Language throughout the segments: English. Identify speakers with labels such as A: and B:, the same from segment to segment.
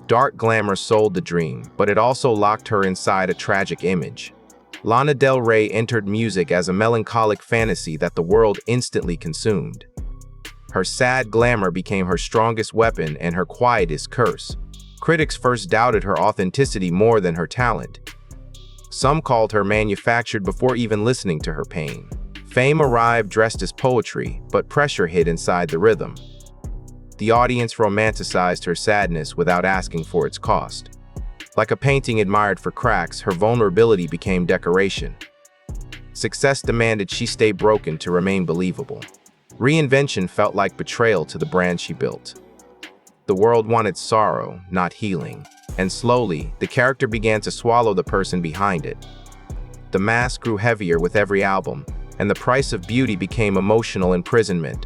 A: Dark glamour sold the dream, but it also locked her inside a tragic image. Lana Del Rey entered music as a melancholic fantasy that the world instantly consumed. Her sad glamour became her strongest weapon and her quietest curse. Critics first doubted her authenticity more than her talent. Some called her manufactured before even listening to her pain. Fame arrived dressed as poetry, but pressure hid inside the rhythm. The audience romanticized her sadness without asking for its cost. Like a painting admired for cracks, her vulnerability became decoration. Success demanded she stay broken to remain believable. Reinvention felt like betrayal to the brand she built. The world wanted sorrow, not healing, and slowly, the character began to swallow the person behind it. The mask grew heavier with every album, and the price of beauty became emotional imprisonment.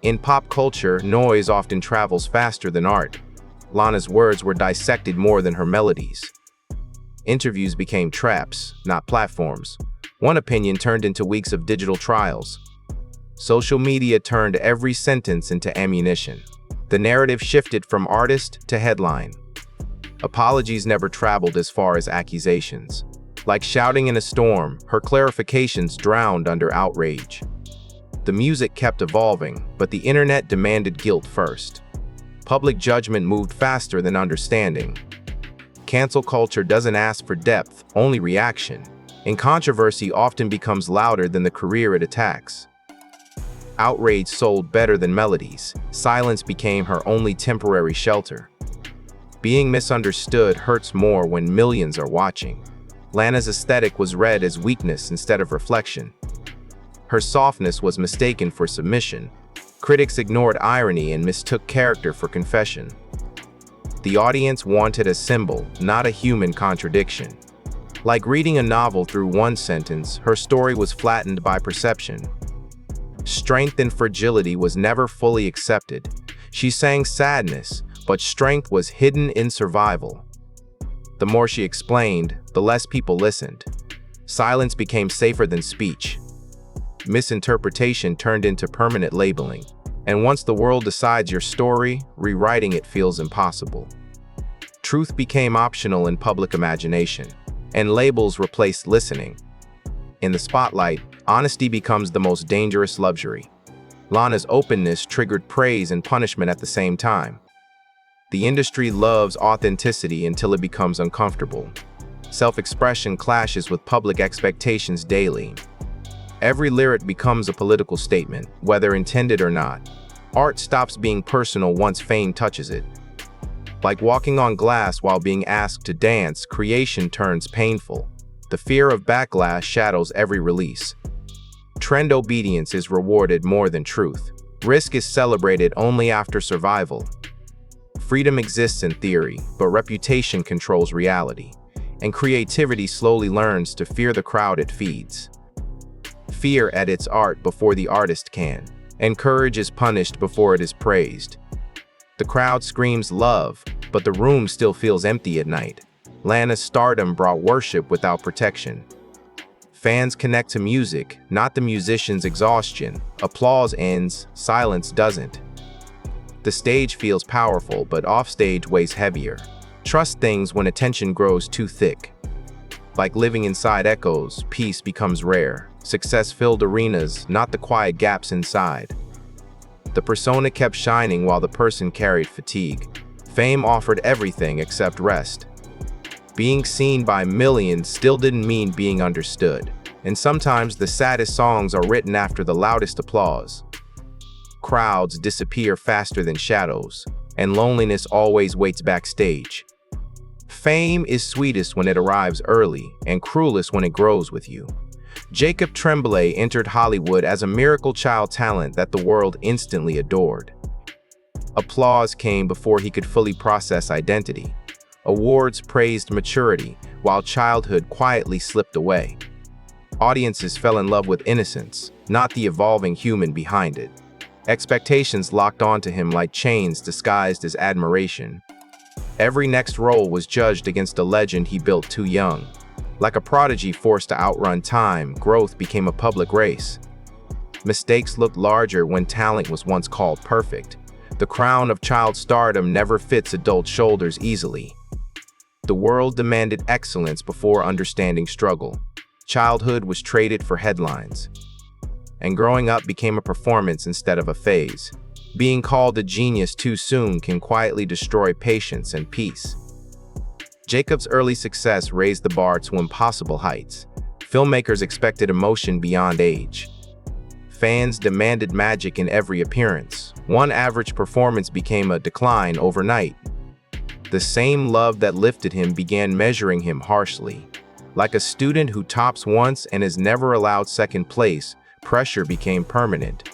A: In pop culture, noise often travels faster than art. Lana's words were dissected more than her melodies. Interviews became traps, not platforms. One opinion turned into weeks of digital trials. Social media turned every sentence into ammunition. The narrative shifted from artist to headline. Apologies never traveled as far as accusations. Like shouting in a storm, her clarifications drowned under outrage. The music kept evolving, but the internet demanded guilt first. Public judgment moved faster than understanding. Cancel culture doesn't ask for depth, only reaction, and controversy often becomes louder than the career it attacks. Outrage sold better than melodies. Silence became her only temporary shelter. Being misunderstood hurts more when millions are watching. Lana's aesthetic was read as weakness instead of reflection. Her softness was mistaken for submission. Critics ignored irony and mistook character for confession. The audience wanted a symbol, not a human contradiction. Like reading a novel through one sentence, her story was flattened by perception. Strength and fragility was never fully accepted. She sang sadness, but strength was hidden in survival. The more she explained, the less people listened. Silence became safer than speech. Misinterpretation turned into permanent labeling. And once the world decides your story, rewriting it feels impossible. Truth became optional in public imagination, and labels replaced listening. In the spotlight, honesty becomes the most dangerous luxury. Lana's openness triggered praise and punishment at the same time. The industry loves authenticity until it becomes uncomfortable. Self-expression clashes with public expectations daily. Every lyric becomes a political statement, whether intended or not. Art stops being personal once fame touches it. Like walking on glass while being asked to dance, creation turns painful. The fear of backlash shadows every release. Trend obedience is rewarded more than truth. Risk is celebrated only after survival. Freedom exists in theory, but reputation controls reality, and creativity slowly learns to fear the crowd it feeds. Fear edits art before the artist can, and courage is punished before it is praised. The crowd screams love, but the room still feels empty at night. Lana's stardom brought worship without protection. Fans connect to music, not the musician's exhaustion. Applause ends, silence doesn't. The stage feels powerful, but offstage weighs heavier. Trust things when attention grows too thick. Like living inside echoes, peace becomes rare. Success filled arenas, not the quiet gaps inside. The persona kept shining while the person carried fatigue. Fame offered everything except rest. Being seen by millions still didn't mean being understood. And sometimes the saddest songs are written after the loudest applause. Crowds disappear faster than shadows, and loneliness always waits backstage. Fame is sweetest when it arrives early, and cruelest when it grows with you. Jacob Tremblay entered Hollywood as a miracle child talent that the world instantly adored. Applause came before he could fully process identity. Awards praised maturity, while childhood quietly slipped away. Audiences fell in love with innocence, not the evolving human behind it. Expectations locked onto him like chains disguised as admiration. Every next role was judged against a legend he built too young. Like a prodigy forced to outrun time, growth became a public race. Mistakes looked larger when talent was once called perfect. The crown of child stardom never fits adult shoulders easily. The world demanded excellence before understanding struggle. Childhood was traded for headlines, and growing up became a performance instead of a phase. Being called a genius too soon can quietly destroy patience and peace. Jacob's early success raised the bar to impossible heights. Filmmakers expected emotion beyond age. Fans demanded magic in every appearance. One average performance became a decline overnight. The same love that lifted him began measuring him harshly. Like a student who tops once and is never allowed second place, pressure became permanent.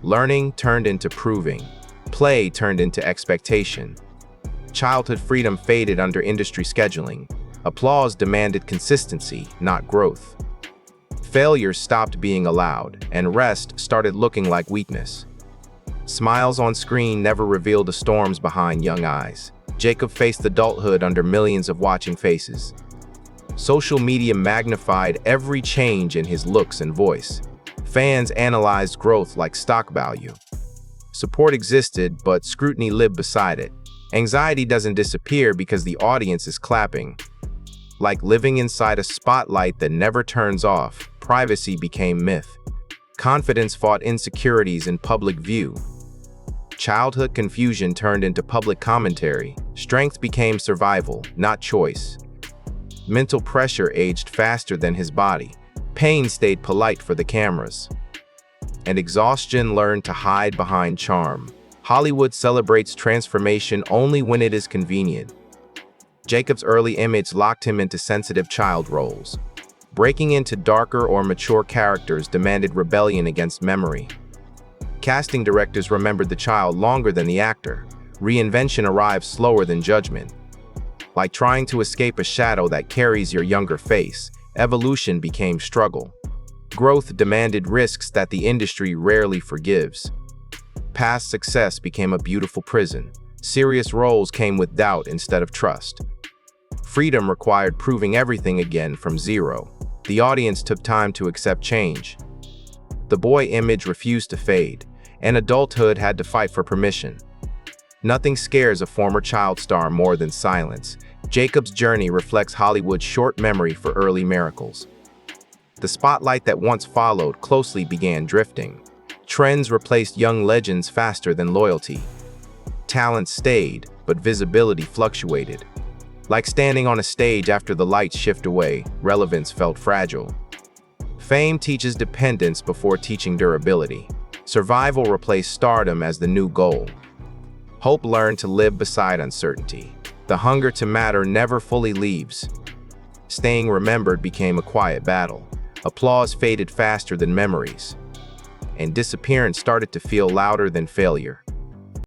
A: Learning turned into proving. Play turned into expectation. Childhood freedom faded under industry scheduling. Applause demanded consistency, not growth. Failure stopped being allowed, and rest started looking like weakness. Smiles on screen never revealed the storms behind young eyes. Jacob faced adulthood under millions of watching faces. Social media magnified every change in his looks and voice. Fans analyzed growth like stock value. Support existed, but scrutiny lived beside it. Anxiety doesn't disappear because the audience is clapping. Like living inside a spotlight that never turns off, privacy became myth. Confidence fought insecurities in public view. Childhood confusion turned into public commentary. Strength became survival, not choice. Mental pressure aged faster than his body. Pain stayed polite for the cameras. And exhaustion learned to hide behind charm. Hollywood celebrates transformation only when it is convenient. Jacob's early image locked him into sensitive child roles. Breaking into darker or mature characters demanded rebellion against memory. Casting directors remembered the child longer than the actor. Reinvention arrived slower than judgment. Like trying to escape a shadow that carries your younger face, evolution became struggle. Growth demanded risks that the industry rarely forgives. Past success became a beautiful prison. Serious roles came with doubt instead of trust. Freedom required proving everything again from zero. The audience took time to accept change. The boy image refused to fade, and adulthood had to fight for permission. Nothing scares a former child star more than silence. Jacob's journey reflects Hollywood's short memory for early miracles. The spotlight that once followed closely began drifting. Trends replaced young legends faster than loyalty. Talent stayed, but visibility fluctuated. Like standing on a stage after the lights shift away, relevance felt fragile. Fame teaches dependence before teaching durability. Survival replaced stardom as the new goal. Hope learned to live beside uncertainty. The hunger to matter never fully leaves. Staying remembered became a quiet battle. Applause faded faster than memories. And disappearance started to feel louder than failure.